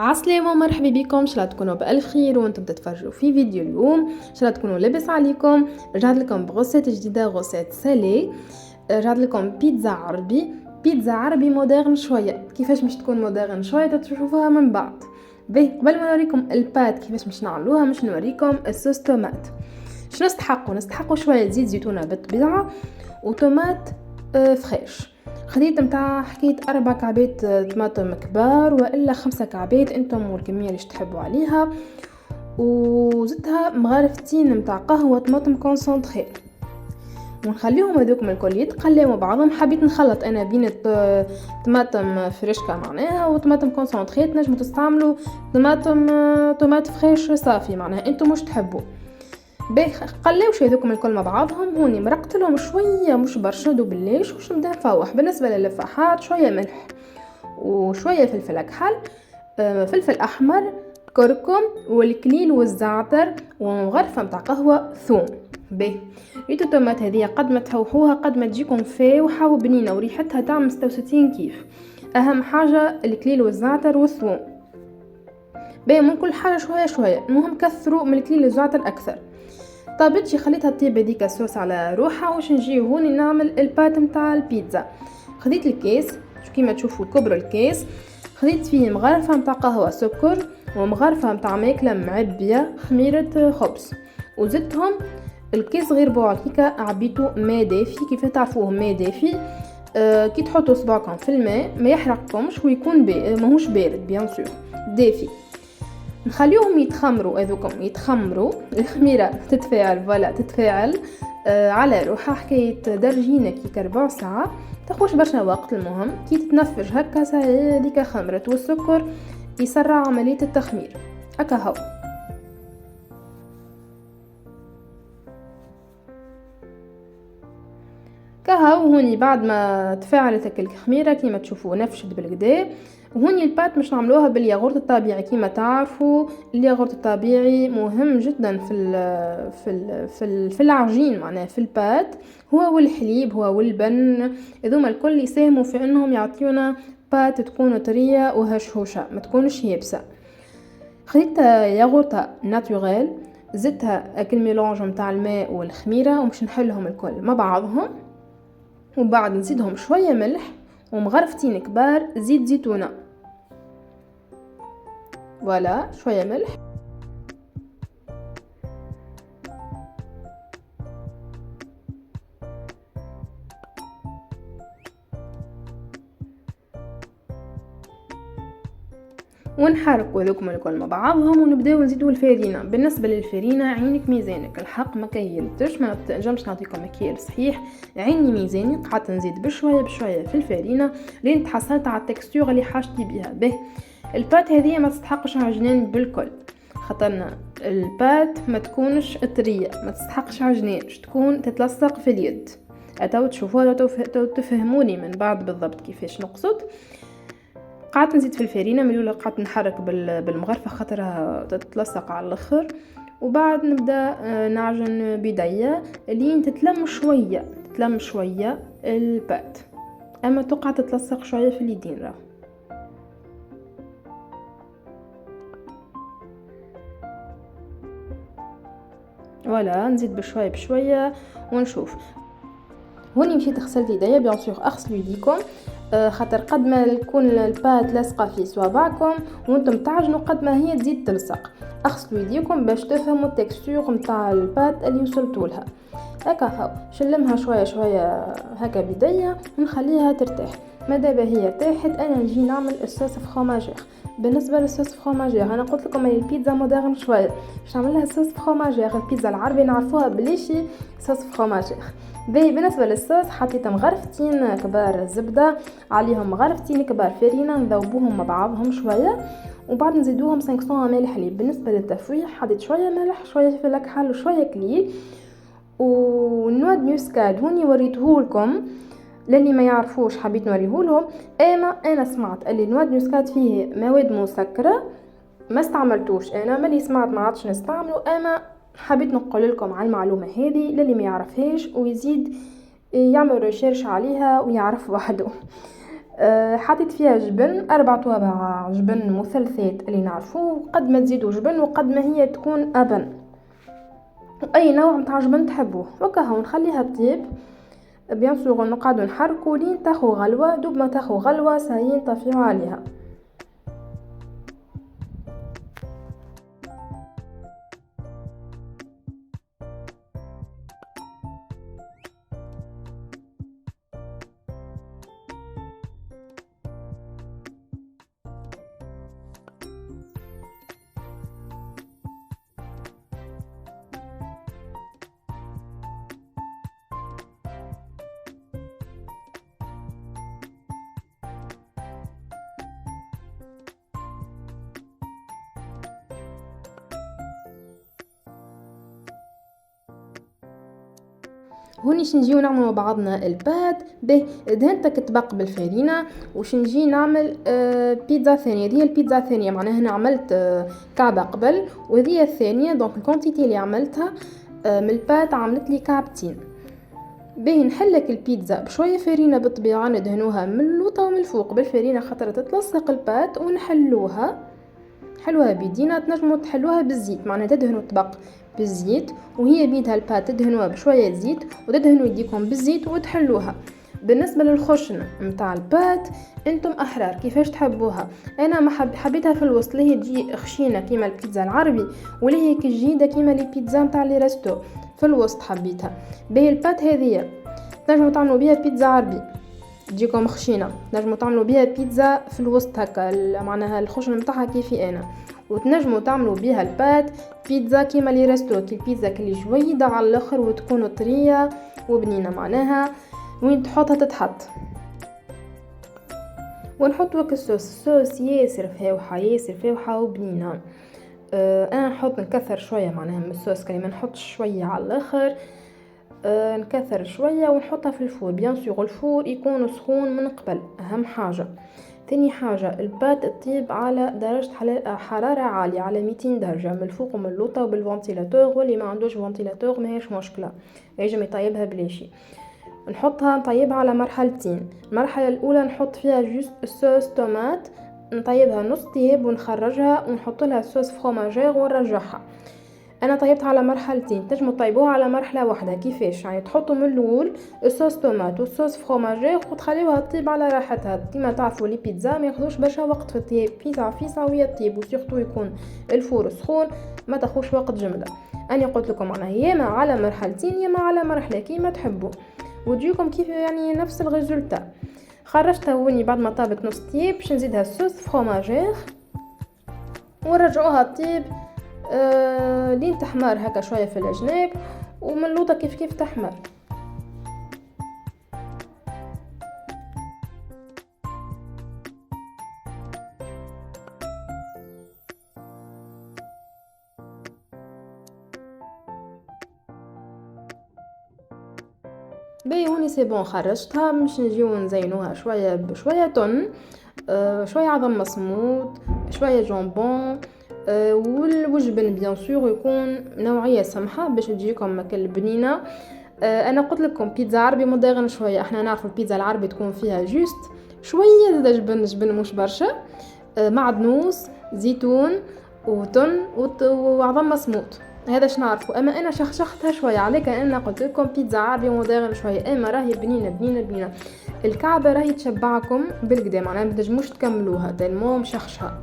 عسلامة ومرحبا بكم. ان شاء الله تكونوا بألف خير وانتم تتفرجوا في فيديو اليوم. ان شاء الله تكونوا لاباس عليكم. رجعت لكم بغوسات جديدة، غوسات سالي. رجعت لكم بيتزا عربي مودرن شوية. كيفاش مش تكون مودرن شوية تشوفوها من بعد. قبل ما نوريكم البات كيفاش مش نعملوها، مش نوريكم الصوص طوماط. شنو نستحقوا شوية زيت زيتونة بالطبيعة وطوماط فريش. خديت متاع حكيت 4 كعبات طماطم كبار والا 5 كعبات انتم والكميه اللي تحبوا عليها، وزدتها مغرفتين متاع قهوه طماطم كونسونطري، ونخليهم هذوك من الكل يتقلوا بعضهم. حبيت نخلط انا بين طماطم فريشكا معناها وطماطم كونسونطري. تنجموا تستعملوا طماط فريش صافي معناها انتم مش تحبوا. قليوش هذوكم الكل مع بعضهم. هوني مرقت لهم شويه مش برشا دوبليش وش نبدا نفوح. بالنسبه للفاحات شويه ملح وشويه فلفل اكحل، فلفل احمر، كركم والكليل والزعتر وغرفه متاع قهوه ثوم. ريتو الطوماط هذه قد ما تفوحوها قد ما تجيكم فاوحه وبنينه وريحتها تعمل 66 كيف. اهم حاجه الكليل والزعتر والثوم. من كل حاجه شويه شويه. المهم كثروا من الكليل والزعتر اكثر. طابتشي خليتها تطيب هذيك الصوص على روحها. واش نجيو هوني نعمل البات نتاع البيتزا. خديت الكيس كيما تشوفوا كبر الكيس، خديت فيه مغرفه نتاع قهوه سكر ومغرفه نتاع ماكله معبيه خميره خبز، وزدتهم الكيس غير بوع كيكا عبيتو ماء دافي. كيف تعرفوه ماء دافي كي تحطوا صباعكم في الماء ما يحرقكمش ويكون ماهوش بارد بيان سور دافي. نخليهم يتخمروا هذوكم يتخمروا. الخميره تتفاعل على روحها. حكايه درجينه كي 4 ساعه تاخوش برشا وقت. المهم كي تتنفج هكا هذيك خمرت والسكر يسرع عمليه التخمير. هكا هو كهو. هوني بعد ما تفاعلت الخميره كيما تشوفوا نفشت بالكدا. وهوني البات مش نعملوها بالياغورت الطبيعي. كيما تعرفوا الياغورت الطبيعي مهم جدا في العجين معناها في البات. هو والحليب هو واللبن هذوما الكل يساهموا في انهم يعطيونا بات تكون طريه وهشوشه ما تكونش يابسه. خديت ياغورت ناتوريل، زدتها اكل ميلونج نتاع الماء والخميره ومش نحلهم الكل مع بعضهم. وبعد نزيدهم شويه ملح ومغرفتين كبار زيت زيتونه. فوالا شويه ملح ونحركوا هذوكم الكل مع بعضهم ونبداو نزيدوا الفارينه. بالنسبه للفارينه عينك ميزانك. الحق ما كيلتش ما نجمش نعطيكم مكيال صحيح. عيني ميزاني قعدت نزيد بشويه في الفارينه لين تحصلت على التكستور اللي حاجتي بها. البات هذه ما تستحقش عجنان بالكل، خاطرنا البات ما تكونش طريه ما تستحقش عجنان تكون تتلصق في اليد. اتو تشوفوها تفهموني من بعد بالضبط كيفاش نقصد. قعدت نزيد في الفارينه من الاولى قعدت نحرك بالمغرفه خاطرها تتلصق على الاخر. وبعد نبدا نعجن بيديا لين تتلم شويه البات. اما تقعد تتلصق شويه في اليدين راه. ولا نزيد بشويه ونشوف. هوني مشيت غسلت يديا بيان سور. اغسلوا يديكم خاطر قد ما يكون البات لاصقه في صوابعكم وانتم تعجنوا قد ما هي تزيد تلصق. اغسلوا يديكم باش تفهموا التكستور نتاع البات اللي وصلتوا لها. هكا هو شلمها شويه هكا بيديا ونخليها ترتاح. مادابا هي ارتاحت انا نجي نعمل الصوص فروماجير. بالنسبه للصوص فروماجير انا قلت لكم هي البيتزا مودرن شويه باش نعمل لها صوص فروماجير. البيتزا العربي نعرفوها بليشي صوص فروماجير. بالنسبه للصوص حطيت مغرفتين كبار زبده عليهم مغرفتين كبار فارينه نذوبوهم مع بعضهم شويه وبعد نزيدوهم 500 مل حليب. بالنسبه للتفويح حطيت شويه ملح شويه فلفل اكحل وشويه كليل ونواد نيوسكاد. هوني وريتهولكم للي ما يعرفوش حبيت نوريهولهم. انا سمعت اللي نواد نيوسكاد فيه مواد مسكره ما استعملتوش. انا ملي سمعت ما عادش نستعمله. انا حبيت نقول لكم على المعلومه هذه للي ما يعرفهاش ويزيد يعمل ريسيرش عليها ويعرف وحده. حطيت فيها جبن 4 توابع جبن مثلثات اللي نعرفوه، قد ما تزيدوا جبن وقد ما هي تكون ابن، اي نوع متاع جبن تحبوه. وكهو نخليها تطيب بيان سور، نقعدوا نحركوا لين تاخو غلوه. دوب ما تاخو غلوه ساهي نطفيو عليها. هوني شنجيو نعمل مع بعضنا البات. به دهنتك تبق بالفرينة، وش نجي نعمل بيتزا ثانيه. هذه البيتزا الثانيه معناها انا عملت كعبه قبل، وهذه الثانيه دونك الكونتيتي اللي عملتها من البات عملت لي كعبتين. به نحلك البيتزا بشويه فرينه بالطبيعه، ندهنوها من اللوطه ومن الفوق بالفرينه خاطر تتلصق البات، ونحلوها حلوها بيدينا. تنجموا تحلوها بالزيت، معناها تدهنوا الطبق بالزيت وهي بيدها البات تدهنوها بشويه زيت، وتدهنوا يديكم بالزيت وتحلوها. بالنسبه للخشن متاع البات انتم احرار كيفاش تحبوها. انا ما حبيتها في الوسط، اللي هي تجي خشينه كيما البيتزا العربي، ولا هي جيده كيما لي بيتزا نتاع لي ريستو. في الوسط حبيتها. باهي البات هذه تنجموا تعملوا بها بيتزا عربي تجيكم خشينه، نجموا تعملوا بها بيتزا في الوسط هكا معناها الخشن نتاعها كيفي انا، وتنجموا تعملوا بها البات بيتزا كيما لي ريستو، كي البيتزا كلي جويده على الاخر وتكون طريه وبنينه معناها وين تحطها تتحط. ونحط وك الصوص ياسر فاوحه وبنينه. انا نحط نكثر شويه معناها من الصوص، كلمه نحطش شويه على الاخر، نكثر شويه ونحطها في الفور. بيان سور الفور يكون سخون من قبل، اهم حاجه. ثاني حاجه البات تطيب على درجه حراره عاليه على 200 درجه من الفوق ومن اللوطه وبالفونتيلاتور، واللي ما عندوش فونتيلاتور ما هيش مشكله يجم يطيبها بلاشي. نحطها نطيبها على مرحلتين. المرحله الاولى نحط فيها جوست الصوص طوماط، نطيبها نص طيب ونخرجها ونحط لها صوص فروماجير ونرجعها. انا طيبتها على مرحلتين، تنجموا تطيبوها على مرحله واحده. كيفاش يعني؟ تحطوا من الاول الصوص طوماط والصوص فروماجير وتخليوها تطيب على راحتها. كيما تعرفوا لي بيتزا ما ياخذوش برشا وقت في الطيب، فيسا وهي تطيب، وسيرتو يكون الفور سخون ما تاخذش وقت جمله. انا قلت لكم معناها ياما على مرحلتين ياما على مرحله كيما تحبوا، وتجيكم كيف يعني نفس الريزولتا. خرجتها وني بعد ما طابت نص طيب باش نزيدها الصوص فروماجير ونرجعوها طيب لين تحمر هكا شويه في الجناب، ومن اللوطه كيف تحمر. باهي هوني سي بون خرجتها. باش نجيو نزينوها شويه بشويه تون، شويه عظم مسموط، شويه جامبون، والجبن بيان سور يكون نوعيه سمحه باش تجيكم ماكل بنينه. انا قلت لكم بيتزا عربي مودرن شويه، احنا نعرف البيتزا العربي تكون فيها جوست شويه زاد جبن مش برشا، معدنوس زيتون وتن وعظم مسموط، هذا اش نعرفه. اما انا شخشختها شويه عليك، انا قلت لكم بيتزا عربي مودرن شويه، اما راهي بنينه. الكعبه راهي تشبعكم بالقدا، معناها ما تنجموش تكملوها تالمو مشخشها.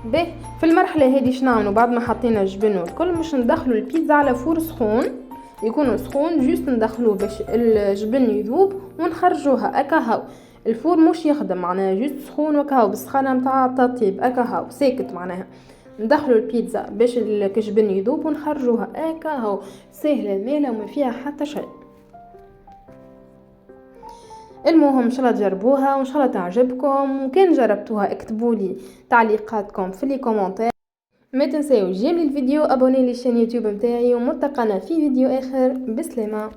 به في المرحله هذه شنعملوا بعد ما حطينا الجبن والكل؟ مش ندخلوا البيتزا على فور سخون، يكون سخون جوست ندخلوه باش الجبن يذوب ونخرجوها اكاهو. الفور مش يخدم معناها جوست سخون وكاهو بالسخانه نتاع التطيب اكاهو ساكت، معناها ندخلوا البيتزا باش الجبن يذوب ونخرجوها اكاهو. سهله ماله وما فيها حتى شيء. المهم ان شاء الله تجربوها وان شاء الله تعجبكم، وكان جربتوها اكتبوا لي تعليقاتكم في لي كومنتات. ما تنساو جيم لي الفيديو، ابوني للشان يوتيوب متاعي، وملتقانا في فيديو اخر. بسلامه.